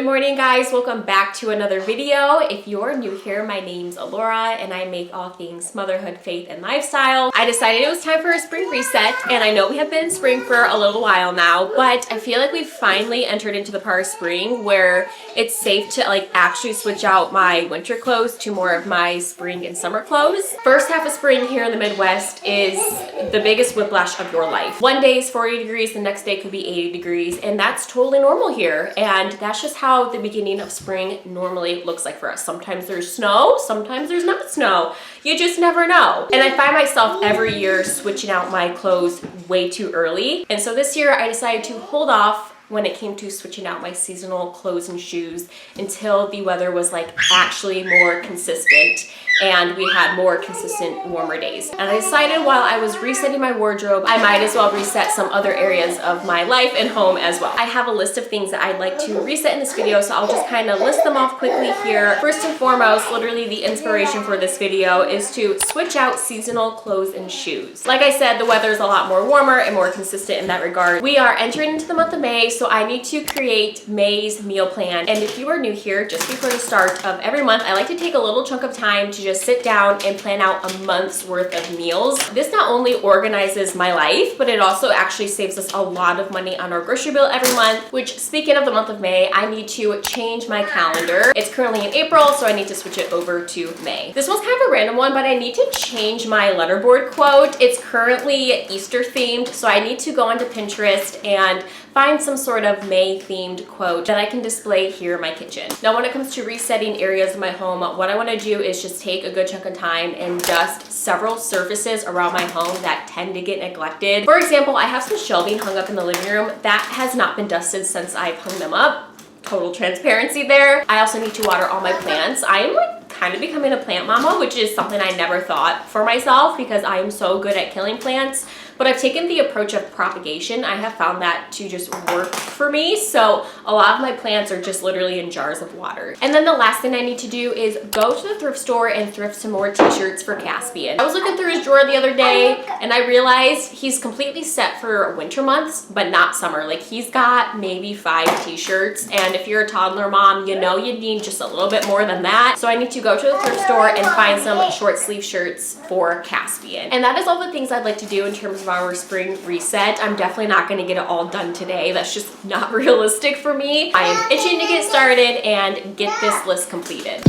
Good morning, guys. Welcome back to another video. If you're new here, my name's Alora and I make all things motherhood, faith, and lifestyle. I decided it was time for a spring reset, and I know we have been in spring for a little while now, but I feel like we've finally entered into the part of spring where it's safe to actually switch out my winter clothes to more of my spring and summer clothes. First half of spring here in the Midwest is the biggest whiplash of your life. One day is 40 degrees, the next day could be 80 degrees, and that's totally normal here. And that's just how the beginning of spring normally looks like for us. Sometimes there's snow, sometimes there's not snow. You just never know. And I find myself every year switching out my clothes way too early. And so this year I decided to hold off when it came to switching out my seasonal clothes and shoes until the weather was actually more consistent and we had more consistent warmer days. And I decided while I was resetting my wardrobe, I might as well reset some other areas of my life and home as well. I have a list of things that I'd like to reset in this video, so I'll just kind of list them off quickly here. First and foremost, literally the inspiration for this video is to switch out seasonal clothes and shoes. Like I said, the weather is a lot more warmer and more consistent in that regard. We are entering into the month of May, so I need to create May's meal plan. And if you are new here, just before the start of every month, I like to take a little chunk of time to just sit down and plan out a month's worth of meals. This not only organizes my life, but it also actually saves us a lot of money on our grocery bill every month, which, speaking of the month of May, I need to change my calendar. It's currently in April, so I need to switch it over to May. This one's kind of a random one, but I need to change my letterboard quote. It's currently Easter themed, so I need to go onto Pinterest and find some sort of May themed quote that I can display here in my kitchen. Now, when it comes to resetting areas of my home, what I want to do is just take a good chunk of time and dust several surfaces around my home that tend to get neglected. For example, I have some shelving hung up in the living room that has not been dusted since I've hung them up. Total transparency there. I also need to water all my plants. I am kind of becoming a plant mama, which is something I never thought for myself because I am so good at killing plants. But I've taken the approach of propagation. I have found that to just work for me. So a lot of my plants are just literally in jars of water. And then the last thing I need to do is go to the thrift store and thrift some more t-shirts for Caspian. I was looking through his drawer the other day and I realized he's completely set for winter months, but not summer. He's got maybe 5 t-shirts. And if you're a toddler mom, you know you need just a little bit more than that. So I need to go to the thrift store and find some short sleeve shirts for Caspian. And that is all the things I'd like to do in terms of our spring reset. I'm definitely not going to get it all done today. That's just not realistic for me. I am itching to get started and get this list completed.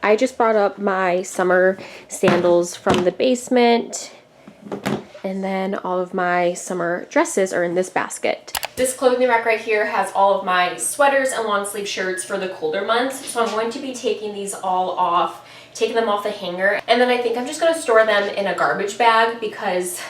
I just brought up my summer sandals from the basement, and then all of my summer dresses are in this basket. This clothing rack right here has all of my sweaters and long sleeve shirts for the colder months, so I'm going to be taking these all off, taking them off the hanger, and then I think I'm just going to store them in a garbage bag because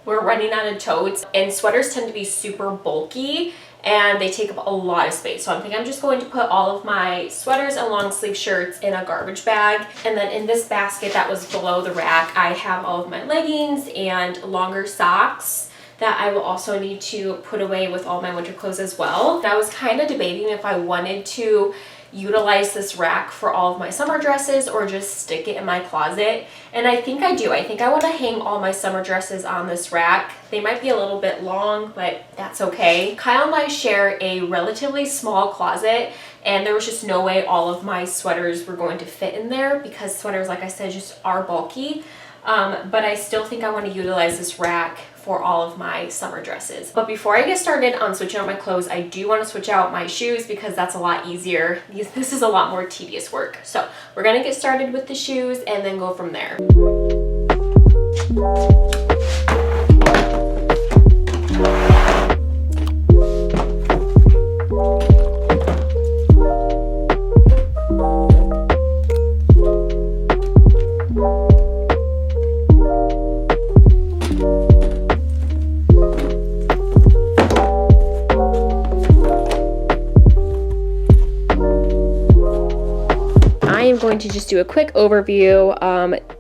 we're running out of totes, and sweaters tend to be super bulky and they take up a lot of space. So I think I'm just going to put all of my sweaters and long sleeve shirts in a garbage bag. And then in this basket that was below the rack, I have all of my leggings and longer socks that I will also need to put away with all my winter clothes as well. And I was kind of debating if I wanted to utilize this rack for all of my summer dresses or just stick it in my closet. And I think I do. I think I want to hang all my summer dresses on this rack. They might be a little bit long, but that's okay. Kyle and I share a relatively small closet, and there was just no way all of my sweaters were going to fit in there because sweaters, like I said, just are bulky. But I still think I want to utilize this rack for all of my summer dresses. But before I get started on switching out my clothes, I do want to switch out my shoes because that's a lot easier. This is a lot more tedious work. So we're gonna get started with the shoes and then go from there. Going to just do a quick overview.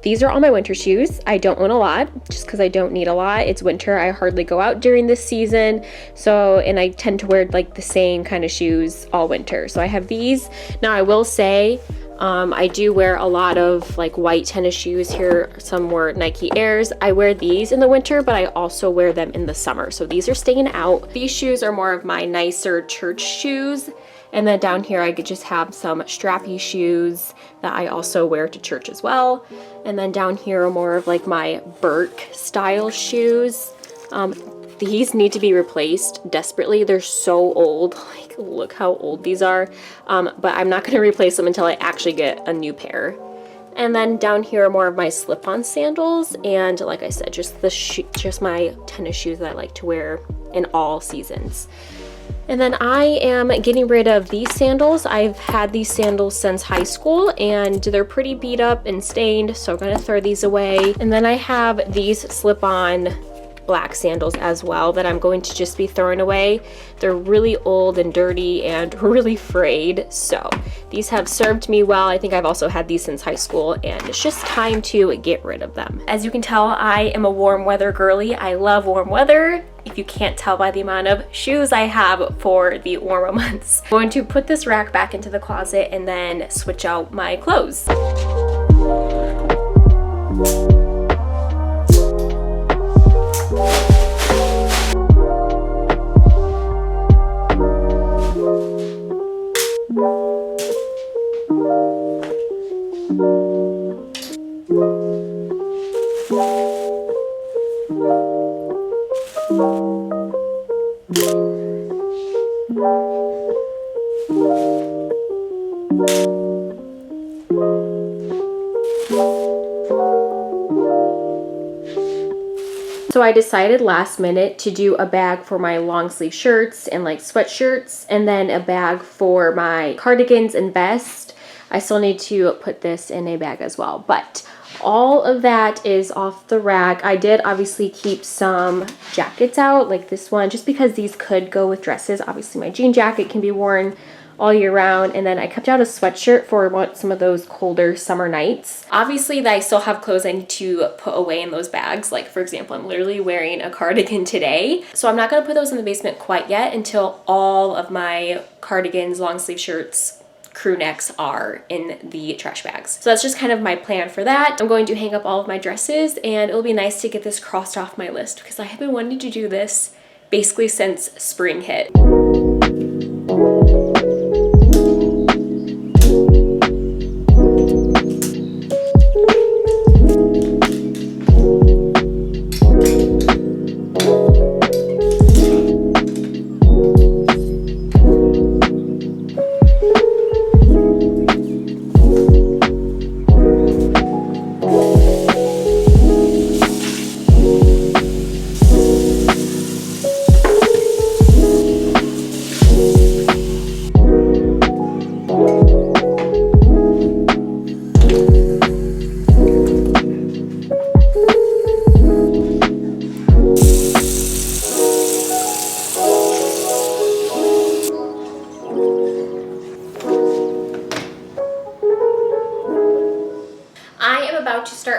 These are all my winter shoes. I don't own a lot just because I don't need a lot. It's winter. I hardly go out during this season. And I tend to wear like the same kind of shoes all winter. So I have these. Now I will say, I do wear a lot of like white tennis shoes here. Some were Nike Airs. I wear these in the winter, but I also wear them in the summer. So these are staying out. These shoes are more of my nicer church shoes. And then down here, I could just have some strappy shoes that I also wear to church as well. And then down here are more of like my Burke style shoes. These need to be replaced desperately. They're so old. Like, look how old these are. But I'm not gonna replace them until I actually get a new pair. And then down here are more of my slip-on sandals. And like I said, just my tennis shoes that I like to wear in all seasons. And then I am getting rid of these sandals. I've had these sandals since high school and they're pretty beat up and stained, so I'm gonna throw these away. And then I have these slip-on black sandals as well that I'm going to just be throwing away. They're really old and dirty and really frayed, so these have served me well. I think I've also had these since high school and it's just time to get rid of them. As you can tell, I am a warm weather girly. I love warm weather. If you can't tell by the amount of shoes I have for the warmer months. I'm going to put this rack back into the closet and then switch out my clothes. So I decided last minute to do a bag for my long sleeve shirts and like sweatshirts, and then a bag for my cardigans and vest. I still need to put this in a bag as well, but all of that is off the rack. I did obviously keep some jackets out, like this one, just because these could go with dresses. Obviously my jean jacket can be worn all year round, and then I kept out a sweatshirt for some of those colder summer nights. Obviously I still have clothes I need to put away in those bags. Like for example, I'm literally wearing a cardigan today, so I'm not gonna put those in the basement quite yet until all of my cardigans, long sleeve shirts, crew necks are in the trash bags. So that's just kind of my plan for that. I'm going to hang up all of my dresses, and it'll be nice to get this crossed off my list because I have been wanting to do this basically since spring hit.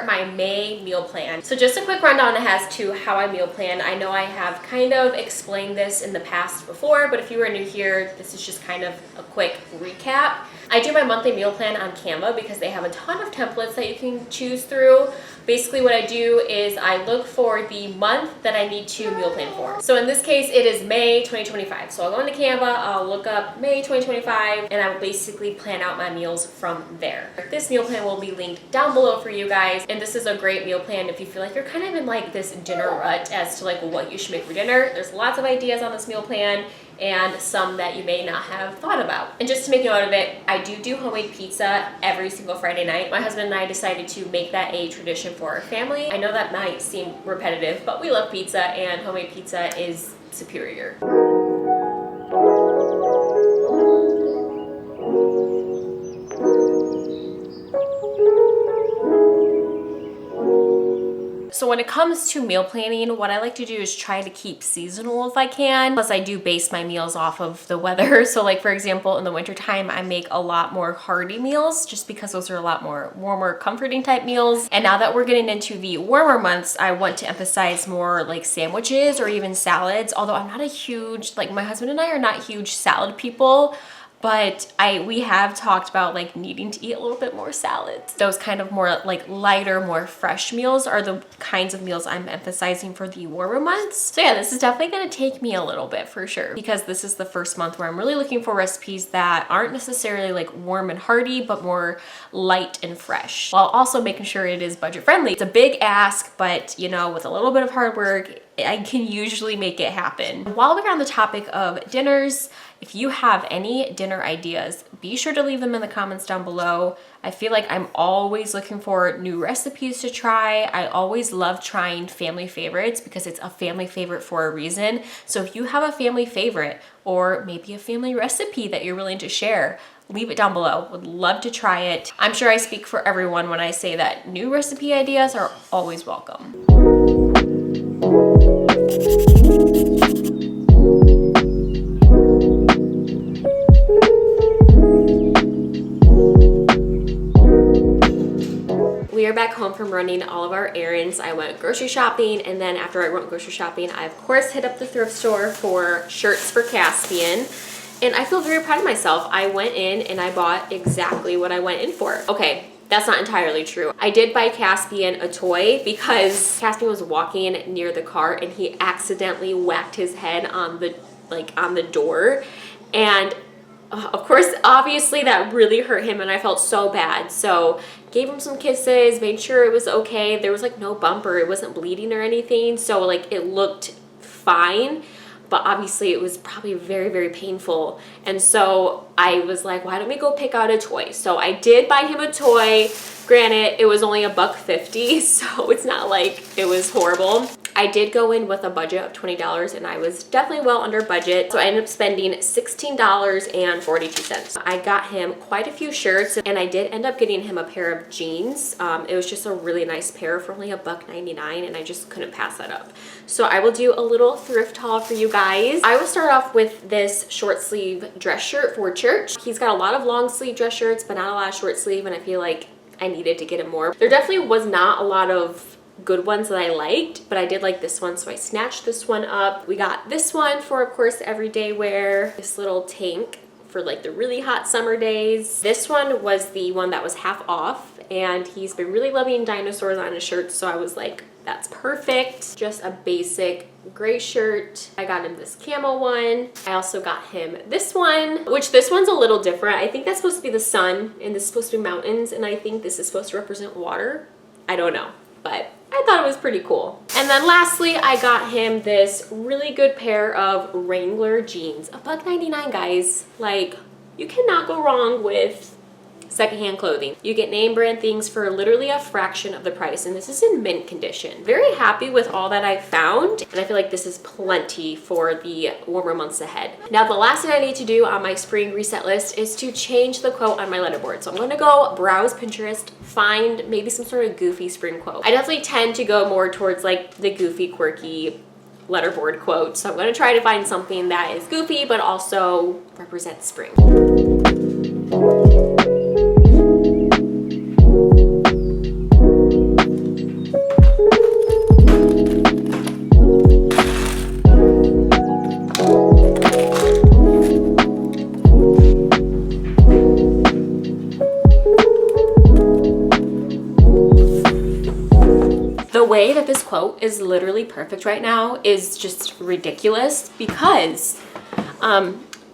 My May meal plan. So just a quick rundown as to how I meal plan. I know I have kind of explained this in the past before, but if you are new here, this is just kind of a quick recap. I do my monthly meal plan on Canva because they have a ton of templates that you can choose through. Basically what I do is I look for the month that I need to meal plan for. So in this case, it is May 2025. So I'll go into Canva, I'll look up May 2025, and I will basically plan out my meals from there. This meal plan will be linked down below for you guys. And this is a great meal plan if you feel like you're kind of in like this dinner rut as to like what you should make for dinner. There's lots of ideas on this meal plan and some that you may not have thought about. And just to make note of it, I do homemade pizza every single Friday night. My husband and I decided to make that a tradition for our family. I know that might seem repetitive, but we love pizza and homemade pizza is superior. So when it comes to meal planning, what I like to do is try to keep seasonal if I can. Plus I do base my meals off of the weather. So like for example, in the wintertime, I make a lot more hearty meals just because those are a lot more warmer, comforting type meals. And now that we're getting into the warmer months, I want to emphasize more like sandwiches or even salads. Although I'm not a huge, like my husband and I are not huge salad people. But we have talked about like needing to eat a little bit more salads. Those kind of more like lighter, more fresh meals are the kinds of meals I'm emphasizing for the warmer months. So yeah, this is definitely gonna take me a little bit for sure because this is the first month where I'm really looking for recipes that aren't necessarily like warm and hearty, but more light and fresh, while also making sure it is budget friendly. It's a big ask, but you know, with a little bit of hard work, I can usually make it happen. While we're on the topic of dinners, if you have any dinner ideas, be sure to leave them in the comments down below. I feel like I'm always looking for new recipes to try. I always love trying family favorites because it's a family favorite for a reason. So if you have a family favorite or maybe a family recipe that you're willing to share, leave it down below. Would love to try it. I'm sure I speak for everyone when I say that new recipe ideas are always welcome. We are back home from running all of our errands. I went grocery shopping, and then after I went grocery shopping, I of course hit up the thrift store for shirts for Caspian. And I feel very proud of myself. I went in and I bought exactly what I went in for. Okay, that's not entirely true. I did buy Caspian a toy because Caspian was walking near the cart and he accidentally whacked his head on the door. And of course, obviously that really hurt him and I felt so bad. So gave him some kisses, made sure it was okay. There was like no bumper, it wasn't bleeding or anything. So like it looked fine, but obviously it was probably very, very painful. And so I was like, why don't we go pick out a toy? So I did buy him a toy. Granted, it was only $1.50, so it's not like it was horrible. I did go in with a budget of $20 and I was definitely well under budget. So I ended up spending $16.42. I got him quite a few shirts and I did end up getting him a pair of jeans. It was just a really nice pair for only $1.99 and I just couldn't pass that up. So I will do a little thrift haul for you guys. I will start off with this short sleeve dress shirt for church. He's got a lot of long sleeve dress shirts, but not a lot of short sleeve, and I feel like I needed to get him more. There definitely was not a lot of good ones that I liked, but I did like this one, so I snatched this one up. We got this one for, of course, everyday wear. This little tank for like the really hot summer days. This one was the one that was half off, and he's been really loving dinosaurs on his shirts, so I was like, that's perfect. Just a basic gray shirt. I got him this camo one. I also got him this one, which this one's a little different. I think that's supposed to be the sun and this is supposed to be mountains, and I think this is supposed to represent water. I don't know, but I thought it was pretty cool. And then lastly, I got him this really good pair of Wrangler jeans. $1.99, guys. Like, you cannot go wrong with secondhand clothing. You get name brand things for literally a fraction of the price, and this is in mint condition. Very happy with all that I found, and I feel like this is plenty for the warmer months ahead. Now, the last thing I need to do on my spring reset list is to change the quote on my letterboard. So I'm going to go browse Pinterest, find maybe some sort of goofy spring quote. I definitely tend to go more towards like the goofy, quirky letterboard quote. So I'm going to try to find something that is goofy, but also represents spring. way that this quote is literally perfect right now is just ridiculous because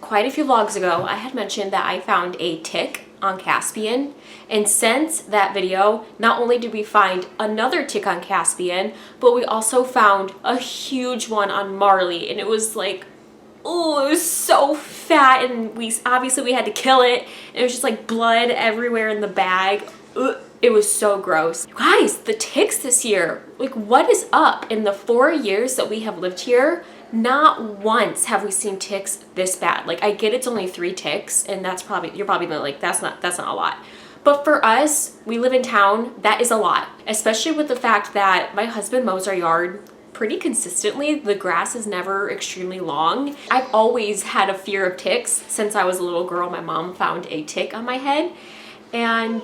quite a few vlogs ago, I had mentioned that I found a tick on Caspian. And since that video, not only did we find another tick on Caspian, but we also found a huge one on Marley. And it was like, oh, it was so fat, and we had to kill it. And it was just like blood everywhere in the bag. Ugh. It was so gross. You guys, the ticks this year, like what is up? In the 4 years that we have lived here, not once have we seen ticks this bad. Like I get it's only 3 ticks, and that's probably, you're probably like, that's not a lot. But for us, we live in town, that is a lot. Especially with the fact that my husband mows our yard pretty consistently. The grass is never extremely long. I've always had a fear of ticks since I was a little girl. My mom found a tick on my head. And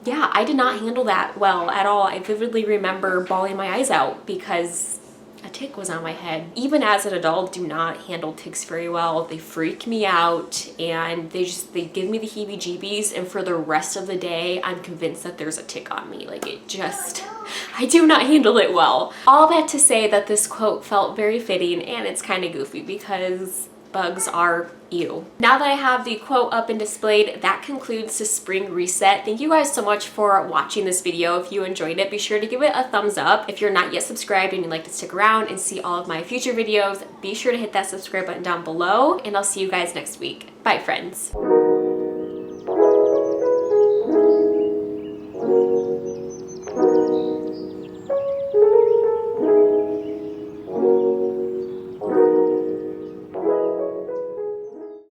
yeah, I did not handle that well at all. I vividly remember bawling my eyes out because a tick was on my head. Even as an adult, do not handle ticks very well. They freak me out, and they give me the heebie-jeebies, and for the rest of the day, I'm convinced that there's a tick on me. Like I do not handle it well. All that to say that this quote felt very fitting, and it's kind of goofy because bugs are ew. Now that I have the quote up and displayed, that concludes the spring reset. Thank you guys so much for watching this video. If you enjoyed it, be sure to give it a thumbs up. If you're not yet subscribed and you'd like to stick around and see all of my future videos, be sure to hit that subscribe button down below, and I'll see you guys next week. Bye, friends.